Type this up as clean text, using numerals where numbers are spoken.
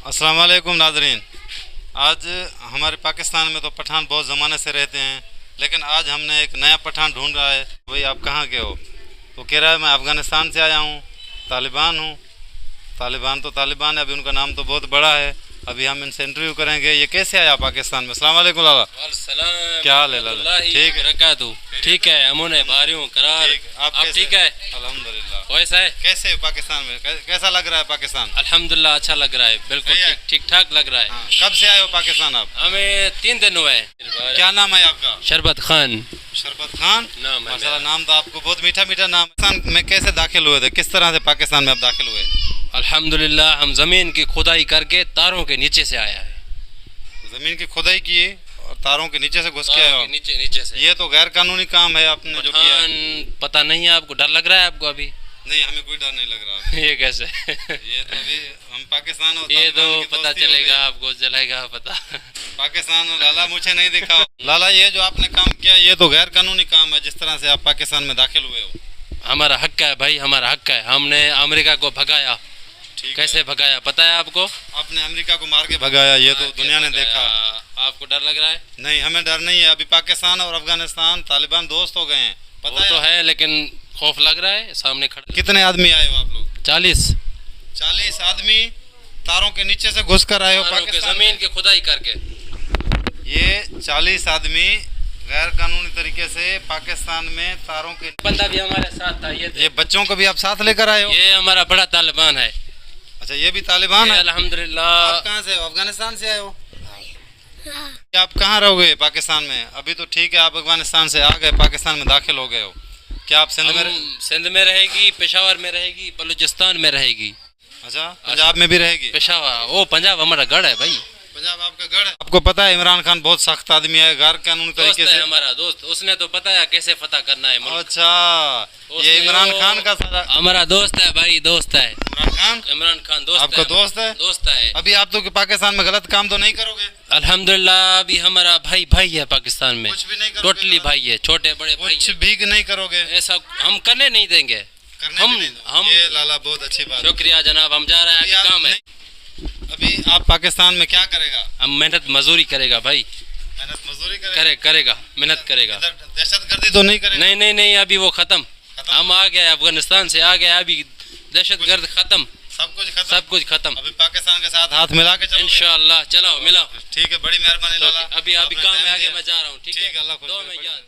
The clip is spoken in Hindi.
अस्सलाम वालेकुम नाज़रीन। आज हमारे पाकिस्तान में तो पठान बहुत ज़माने से रहते हैं, लेकिन आज हमने एक नया पठान ढूंढ रहा है। भाई आप कहाँ के हो? तो कह रहा है मैं अफ़गानिस्तान से आया हूँ, तालिबान हूँ। तालिबान तो तालिबान है, अभी उनका नाम तो बहुत बड़ा है। अभी हम इनसे इंटरव्यू करेंगे। ये कैसे आया पाकिस्तान में? अस्सलाम वालेकुम लाला। क्या हाल है लाला? ठीक है, ठीक है, अमन है, बारी हूँ करार। आप ठीक है? अल्हम्दुलिल्लाह। वैसा है? कैसे हो पाकिस्तान में? कैसा लग रहा है पाकिस्तान? अल्हम्दुलिल्लाह अच्छा लग रहा है, बिल्कुल ठीक ठाक लग रहा है। हाँ, कब से आए हो पाकिस्तान आप? हमें 3 दिन हुए। क्या नाम है आपका? शरबत खान शरबत खान नाम है माशाल्लाह। मेरा। नाम तो आपको बहुत मीठा मीठा नाम। पाकिस्तान में कैसे दाखिल हुए थे? किस तरह से पाकिस्तान में आप दाखिल हुए? अल्हम्दुलिल्लाह हम जमीन की खुदाई करके तारों के नीचे से आया है। जमीन की खुदाई किए और तारों के नीचे से घुस के आए हो? नीचे से। ये तो गैर कानूनी काम है आपने जो किया है। पता नहीं है आपको? डर लग रहा है आपको अभी? नहीं, हमें कोई डर नहीं लग रहा। ये कैसे? ये तो अभी हम पाकिस्तान और ये तो तालिबान की पता दोस्ती हो चलेगा, गई। आपको चलेगा पता। पाकिस्तान और लाला मुझे नहीं दिखा। लाला ये जो आपने काम किया ये तो गैर कानूनी काम है, जिस तरह से आप पाकिस्तान में दाखिल हुए हो। हमारा हक है भाई, हमारा हक है। हमने अमेरिका को भगाया। कैसे भगाया पता है आपको? आपने अमेरिका को मार के भगाया, ये तो दुनिया ने देखा। आपको डर लग रहा है? नहीं, हमें डर नहीं है। अभी पाकिस्तान और अफगानिस्तान तालिबान दोस्त हो गए हैं, वो पता तो है, लेकिन खौफ लग रहा है सामने खड़े। कितने आदमी आए हो आप लोग? 40 40 आदमी तारों के नीचे से घुस कर आए हो तारों के पाकिस्तान जमीन में। की खुदाई करके। ये 40 आदमी गैर कानूनी तरीके से पाकिस्तान में तारों के। बंदा भी हमारे साथ था। ये बच्चों को भी आप साथ लेकर आए हो? ये हमारा बड़ा तालिबान है। अच्छा, ये भी तालिबान है? अल्हम्दुलिल्लाह। आप कहाँ से हो? अफगानिस्तान से आए हो? आप कहाँ रहोगे पाकिस्तान में? अभी तो ठीक है, आप अफगानिस्तान से आ गए, पाकिस्तान में दाखिल हो गए हो। क्या आप सिंध में रहेगी, पेशावर में रहेगी, बलूचिस्तान में रहेगी। अच्छा, पंजाब में भी रहेगी? पेशावर, वो पंजाब हमारा गढ़ है भाई। पंजाब आपका गढ़ है। आपको पता है इमरान खान बहुत सख्त आदमी है, गैर कानूनी तरीके से। हमारा दोस्त, उसने तो पता है कैसे फतह करना है मुल्क। अच्छा, ये इमरान खान का सारा हमारा दोस्त है भाई, दोस्त है। इमरान खान दोस्त आपका दोस्त है? दोस्त है। अभी आप तो पाकिस्तान में गलत काम तो नहीं करोगे? अल्हम्दुलिल्लाह अभी हमारा भाई है पाकिस्तान में। कुछ भी नहीं करोगे? टोटली भाई है, छोटे बड़े भाई कुछ है। भी नहीं करोगे? ऐसा हम करने नहीं देंगे। हम ये लाला बहुत अच्छी बात है। शुक्रिया जनाब, हम जा रहे हैं, अभी काम है। अभी आप पाकिस्तान में क्या करेगा? हम मेहनत मजदूरी करेगा भाई। मेहनत मजदूरी करेगा? करेगा, मेहनत करेगा। दहशतगर्दी तो नहीं करेगा? नहीं, अभी वो खत्म। हम आ गए, अफगानिस्तान से आ गए, अभी दहशतगर्द खत्म, सब कुछ खत्म। अभी पाकिस्तान के साथ हाथ मिला के चलोगे? इंशाअल्लाह। चलो मिलाओ। ठीक है, बड़ी मेहरबानी लाला। अभी काम है, आगे मैं जा रहा हूँ। ठीक है, अल्लाह खुश दो करे। में याद।